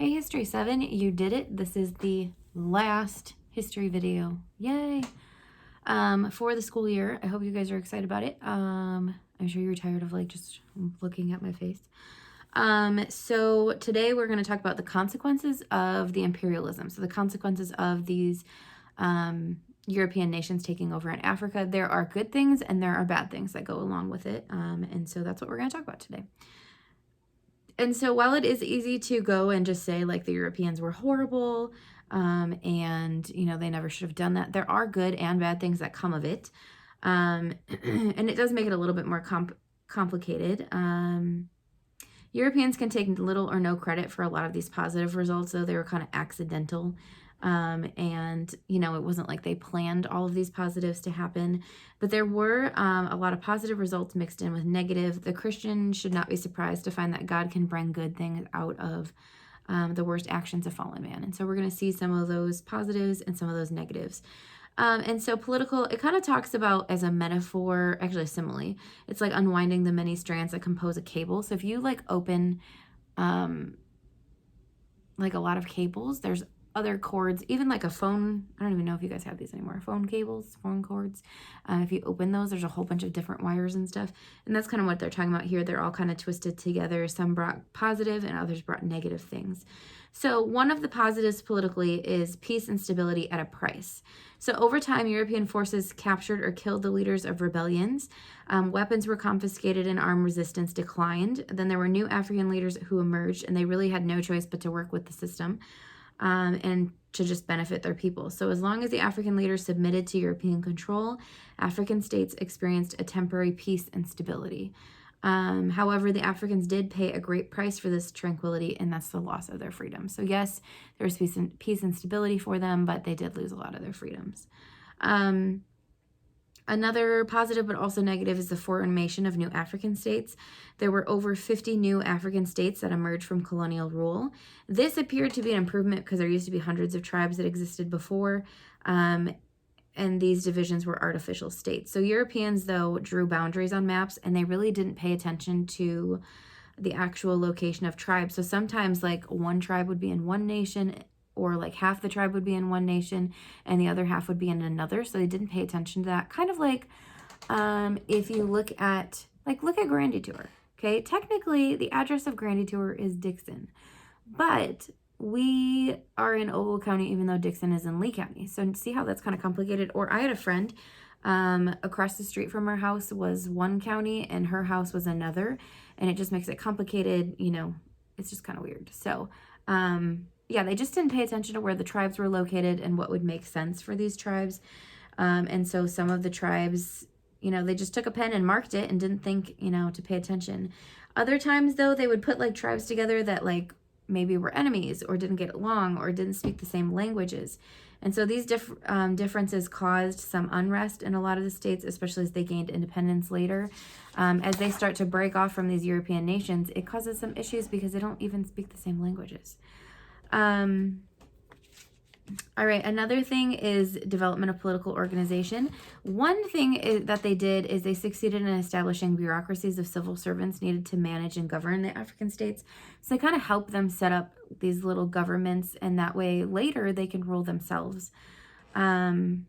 Hey, History 7, you did it. This is the last history video. Yay! For the school year. I hope you guys are excited about it. I'm sure you're tired of just looking at my face. So today we're going to talk about the consequences of the imperialism. So the consequences of these European nations taking over in Africa. There are good things and there are bad things that go along with it. And so that's what we're going to talk about today. And so while it is easy to go and just say the Europeans were horrible and, they never should have done that, there are good and bad things that come of it. And it does make it a little bit more complicated. Europeans can take little or no credit for a lot of these positive results, though they were kind of accidental. And, it wasn't like they planned all of these positives to happen, but there were a lot of positive results mixed in with negative. The Christian should not be surprised to find that God can bring good things out of the worst actions of fallen man. And so we're going to see some of those positives and some of those negatives. And so political, it kind of talks about as a metaphor, actually a simile. It's like unwinding the many strands that compose a cable. So if you open a lot of cables, there's other cords, even a phone. I don't even know if you guys have these anymore. Phone cables, phone cords. If you open those, there's a whole bunch of different wires and stuff. And that's kind of what they're talking about here. They're all kind of twisted together. Some brought positive and others brought negative things. So one of the positives politically is peace and stability at a price. So over time, European forces captured or killed the leaders of rebellions. Weapons were confiscated and armed resistance declined. Then there were new African leaders who emerged, and they really had no choice but to work with the system and to just benefit their people. So as long as the African leaders submitted to European control, African states experienced a temporary peace and stability. However, the Africans did pay a great price for this tranquility, and that's the loss of their freedom. So yes, there was peace and stability for them, but they did lose a lot of their freedoms. Another positive but also negative is the formation of new African states. There were over 50 new African states that emerged from colonial rule. This appeared to be an improvement because there used to be hundreds of tribes that existed before, and these divisions were artificial states. So Europeans, though, drew boundaries on maps, and they really didn't pay attention to the actual location of tribes. So sometimes one tribe would be in one nation, or half the tribe would be in one nation and the other half would be in another. So they didn't pay attention to that. Kind of if you look at Grand Detour. Okay, technically the address of Grand Detour is Dixon, but we are in Ogle County even though Dixon is in Lee County. So see how that's kind of complicated? Or I had a friend across the street from her house was one county and her house was another, and it just makes it complicated. It's just kind of weird. So yeah, they just didn't pay attention to where the tribes were located and what would make sense for these tribes. And so some of the tribes, they just took a pen and marked it and didn't think, to pay attention. Other times, though, they would put tribes together that maybe were enemies or didn't get along or didn't speak the same languages. And so these differences caused some unrest in a lot of the states, especially as they gained independence later. As they start to break off from these European nations, it causes some issues because they don't even speak the same languages. All right, another thing is development of political organization. One thing that they did is they succeeded in establishing bureaucracies of civil servants needed to manage and govern the African states. So they kind of help them set up these little governments, and that way later they can rule themselves. It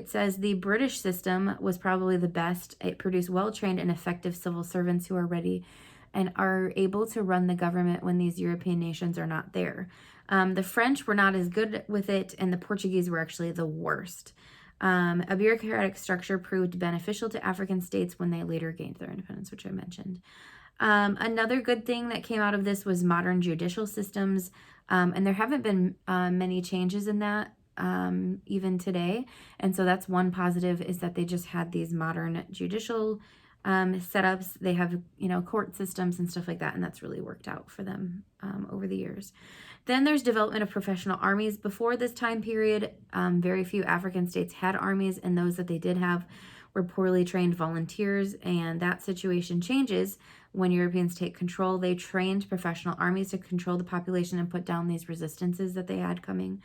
says the British system was probably the best. It produced well-trained and effective civil servants who are ready and are able to run the government when these European nations are not there. The French were not as good with it, and the Portuguese were actually the worst. A bureaucratic structure proved beneficial to African states when they later gained their independence, which I mentioned. Another good thing that came out of this was modern judicial systems, and there haven't been many changes in that even today. And so that's one positive, is that they just had these modern judicial setups. They have, court systems and stuff like that, and that's really worked out for them over the years. Then there's development of professional armies. Before this time period, very few African states had armies, and those that they did have were poorly trained volunteers, and that situation changes when Europeans take control. They trained professional armies to control the population and put down these resistances that they had coming.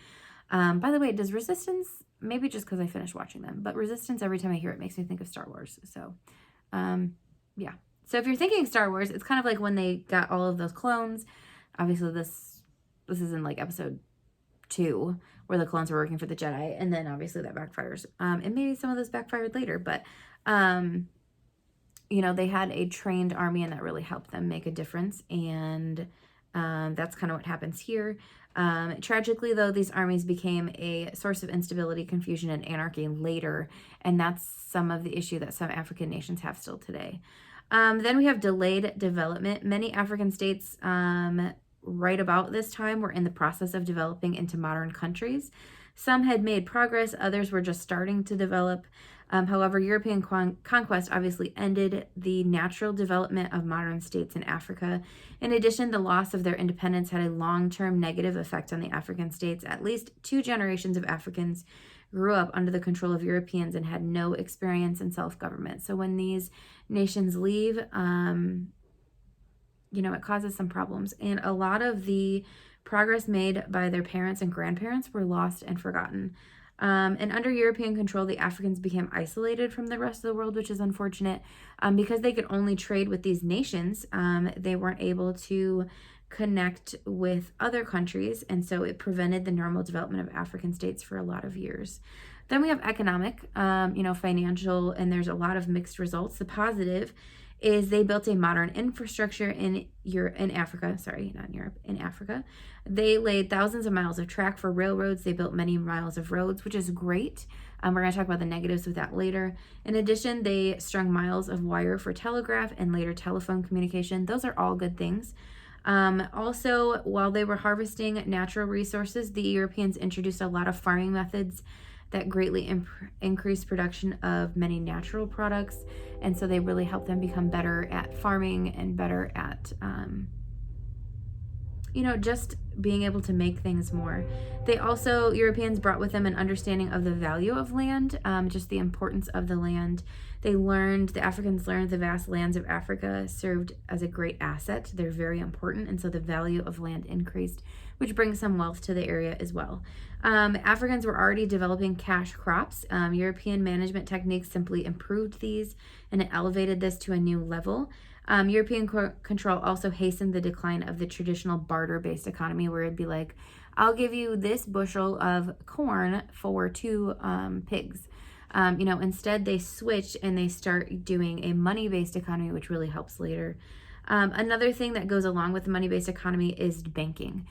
By the way, does Resistance, maybe just because I finished watching them, but Resistance, every time I hear it, makes me think of Star Wars. So yeah. So if you're thinking Star Wars, it's kind of like when they got all of those clones obviously this is in like episode 2 where the clones were working for the Jedi, and then obviously that backfires. And maybe some of those backfired later, but you know, they had a trained army and that really helped them make a difference. And that's kind of what happens here. Tragically, though, these armies became a source of instability, confusion, and anarchy later. And that's some of the issue that some African nations have still today. Then we have delayed development. Many African states right about this time were in the process of developing into modern countries. Some had made progress, others were just starting to develop. However, European conquest obviously ended the natural development of modern states in Africa. In addition, the loss of their independence had a long-term negative effect on the African states. At least 2 generations of Africans grew up under the control of Europeans and had no experience in self-government. So when these nations leave, you know, it causes some problems. And a lot of the progress made by their parents and grandparents were lost and forgotten. And under European control, the Africans became isolated from the rest of the world, which is unfortunate. Because they could only trade with these nations, they weren't able to connect with other countries, and so it prevented the normal development of African states for a lot of years. Then we have economic, you know, financial, and there's a lot of mixed results. The positive is they built a modern infrastructure in Africa. Sorry, not in Europe, in Africa. They laid thousands of miles of track for railroads. They built many miles of roads, which is great. We're going to talk about the negatives with that later. In addition, they strung miles of wire for telegraph and later telephone communication. Those are all good things. Also, while they were harvesting natural resources, the Europeans introduced a lot of farming methods that greatly increased production of many natural products. And so they really helped them become better at farming and better at, you know, just being able to make things more. They also, Europeans brought with them an understanding of the value of land, just the importance of the land. The Africans learned the vast lands of Africa served as a great asset. They're very important, and so the value of land increased, which brings some wealth to the area as well. Africans were already developing cash crops. European management techniques simply improved these, and it elevated this to a new level. European control also hastened the decline of the traditional barter-based economy, where it'd be like, I'll give you this bushel of corn for 2 pigs. You know, instead they switch and they start doing a money-based economy, which really helps later. Another thing that goes along with the money-based economy is banking.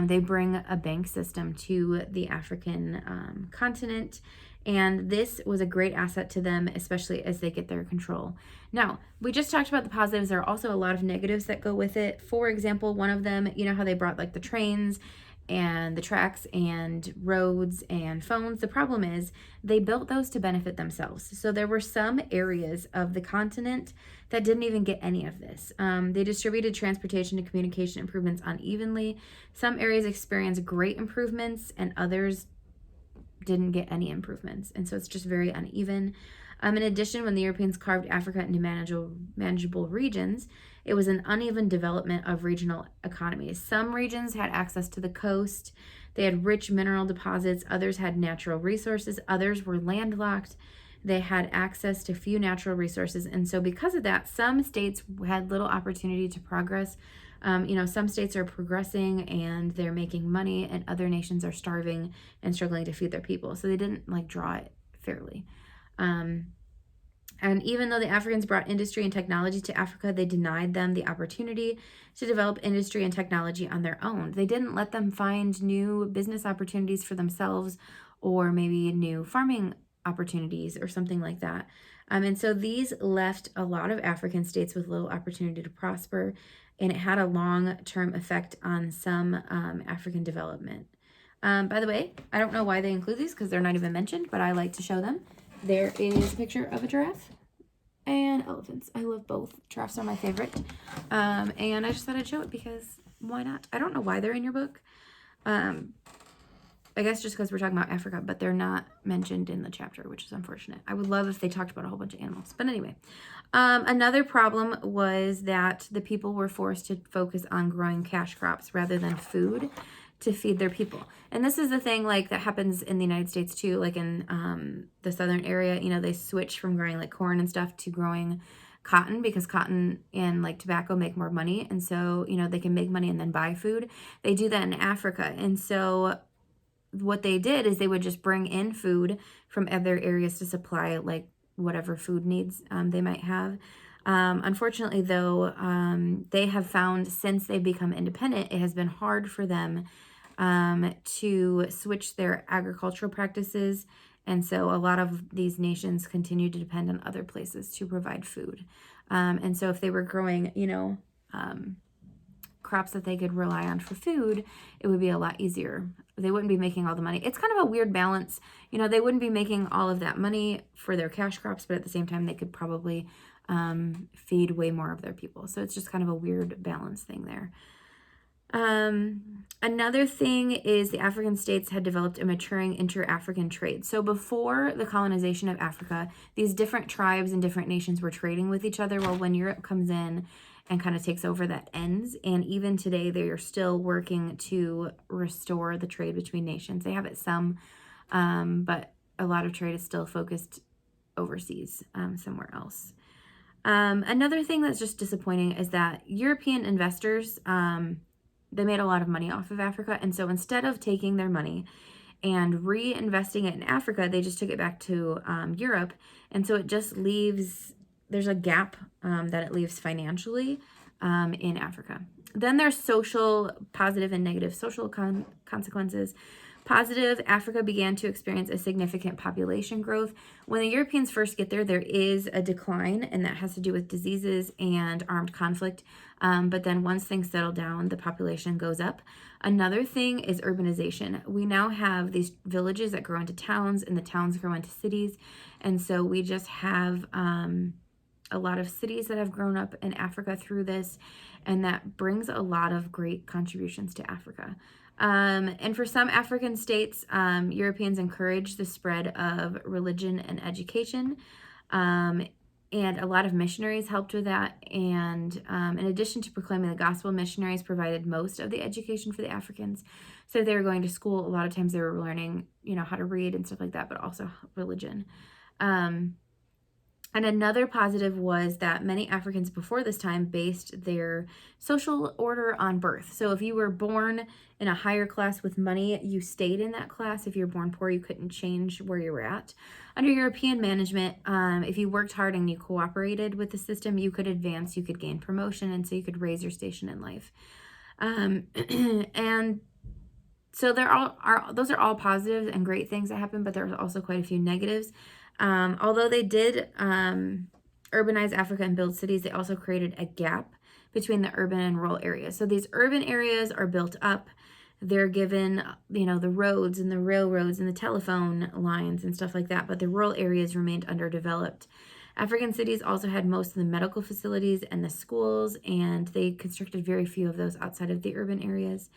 They bring a bank system to the African continent, and this was a great asset to them, especially as they get their control. Now, we just talked about the positives. There are also a lot of negatives that go with it. For example, one of them, you know how they brought like the trains and the tracks and roads and phones. The problem is they built those to benefit themselves. So there were some areas of the continent that didn't even get any of this. They distributed transportation and communication improvements unevenly. Some areas experienced great improvements and others didn't get any improvements. And so it's just very uneven. In addition, when the Europeans carved Africa into manageable regions, it was an uneven development of regional economies. Some regions had access to the coast. They had rich mineral deposits. Others had natural resources. Others were landlocked. They had access to few natural resources. And so because of that, some states had little opportunity to progress. You know, some states are progressing and they're making money, and other nations are starving and struggling to feed their people. So they didn't like draw it fairly. And even though the Africans brought industry and technology to Africa, they denied them the opportunity to develop industry and technology on their own. They didn't let them find new business opportunities for themselves, or maybe new farming opportunities or something like that. And so these left a lot of African states with little opportunity to prosper, and it had a long-term effect on some African development. By the way, I don't know why they include these because they're not even mentioned, but I like to show them. There is a picture of a giraffe and elephants. I love both. Giraffes are my favorite. And I just thought I'd show it because why not? I don't know why they're in your book. I guess just because we're talking about Africa, but they're not mentioned in the chapter, which is unfortunate. I would love if they talked about a whole bunch of animals. But anyway, another problem was that the people were forced to focus on growing cash crops rather than food to feed their people. And this is the thing like that happens in the United States too, like in the southern area, you know, they switch from growing like corn and stuff to growing cotton, because cotton and like tobacco make more money. And so, you know, they can make money and then buy food. They do that in Africa. And so what they did is they would just bring in food from other areas to supply like whatever food needs they might have. Unfortunately, though, they have found since they've become independent, it has been hard for them to switch their agricultural practices. And so a lot of these nations continue to depend on other places to provide food. And so if they were growing, you know, crops that they could rely on for food, it would be a lot easier. They wouldn't be making all the money. It's kind of a weird balance. You know, they wouldn't be making all of that money for their cash crops, but at the same time, they could probably feed way more of their people. So it's just kind of a weird balance thing there. Another thing is the African states had developed a maturing inter-African trade. So before the colonization of Africa, these different tribes and different nations were trading with each other. Well, when Europe comes in and kind of takes over, that ends. And even today, they are still working to restore the trade between nations. They have it some, but a lot of trade is still focused overseas, somewhere else. Another thing that's just disappointing is that European investors, they made a lot of money off of Africa. And so instead of taking their money and reinvesting it in Africa, they just took it back to Europe. And so it just leaves, there's a gap that it leaves financially in Africa. Then there's social, positive and negative social consequences. Positive, Africa began to experience a significant population growth. When the Europeans first get there, there is a decline, and that has to do with diseases and armed conflict. But then once things settle down, the population goes up. Another thing is urbanization. We now have these villages that grow into towns, and the towns grow into cities. And so we just have a lot of cities that have grown up in Africa through this, and that brings a lot of great contributions to Africa. And for some African states, Europeans encouraged the spread of religion and education, and a lot of missionaries helped with that. And in addition to proclaiming the gospel, missionaries provided most of the education for the Africans. So if they were going to school, a lot of times they were learning, you know, how to read and stuff like that, but also religion. And another positive was that many Africans before this time based their social order on birth. So if you were born in a higher class with money, you stayed in that class. If you were born poor, you couldn't change where you were at. Under European management, if you worked hard and you cooperated with the system, you could advance, you could gain promotion, and so you could raise your station in life. And so those are all positives and great things that happen, but there's also quite a few negatives. Although they did urbanize Africa and build cities, they also created a gap between the urban and rural areas. So these urban areas are built up. They're given, you know, the roads and the railroads and the telephone lines and stuff like that, but the rural areas remained underdeveloped. African cities also had most of the medical facilities and the schools, and they constructed very few of those outside of the urban areas.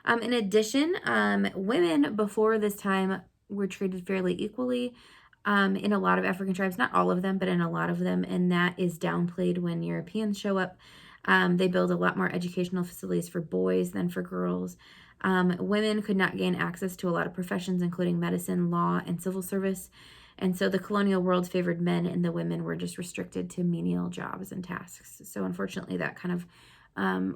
In addition, women before this time were treated fairly equally. In a lot of African tribes, not all of them, but in a lot of them, and that is downplayed when Europeans show up. They build a lot more educational facilities for boys than for girls. Women could not gain access to a lot of professions, including medicine, law, and civil service. And so the colonial world favored men, and the women were just restricted to menial jobs and tasks. So unfortunately, that kind of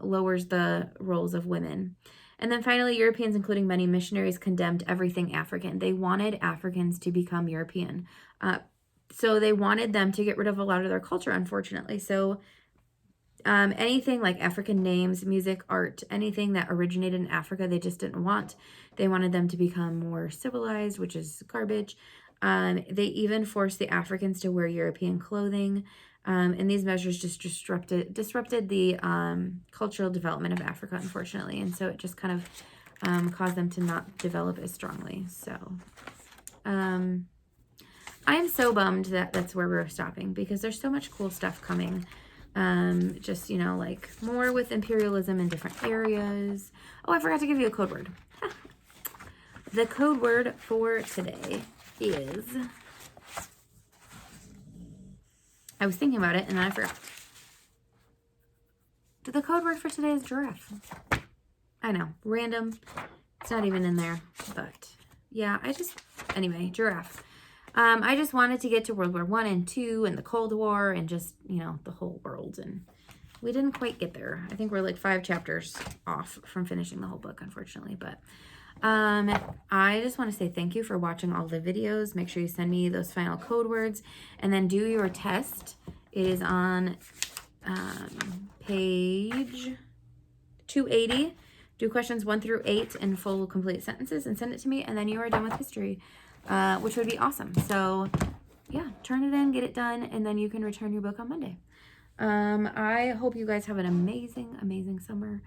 lowers the roles of women. And then finally, Europeans, including many missionaries, condemned everything African. They wanted Africans to become European. So they wanted them to get rid of a lot of their culture, unfortunately. So anything like African names, music, art, anything that originated in Africa, they just didn't want. They wanted them to become more civilized, which is garbage. They even forced the Africans to wear European clothing. And these measures just disrupted the cultural development of Africa, unfortunately. And so it just kind of caused them to not develop as strongly. So I am so bummed that that's where we're stopping, because there's so much cool stuff coming. Just, you know, like more with imperialism in different areas. Oh, I forgot to give you a code word. The code word for today is... I was thinking about it and then I forgot. The code word for today is giraffe. I know, random. It's not even in there, but yeah, anyway, giraffe. I just wanted to get to World War I and II and the Cold War and just, you know, the whole world. And we didn't quite get there. I think we're like 5 chapters off from finishing the whole book, unfortunately. But I just want to say thank you for watching all the videos. Make sure you send me those final code words and then do your test. It is on page 280. Do questions 1 through 8 in full complete sentences and send it to me, and then you are done with history, which would be awesome. So yeah, turn it in, get it done, and then you can return your book on Monday. I hope you guys have an amazing, amazing summer,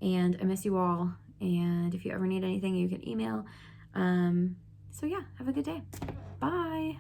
and I miss you all. And if you ever need anything, you can email. So yeah, have a good day. Bye.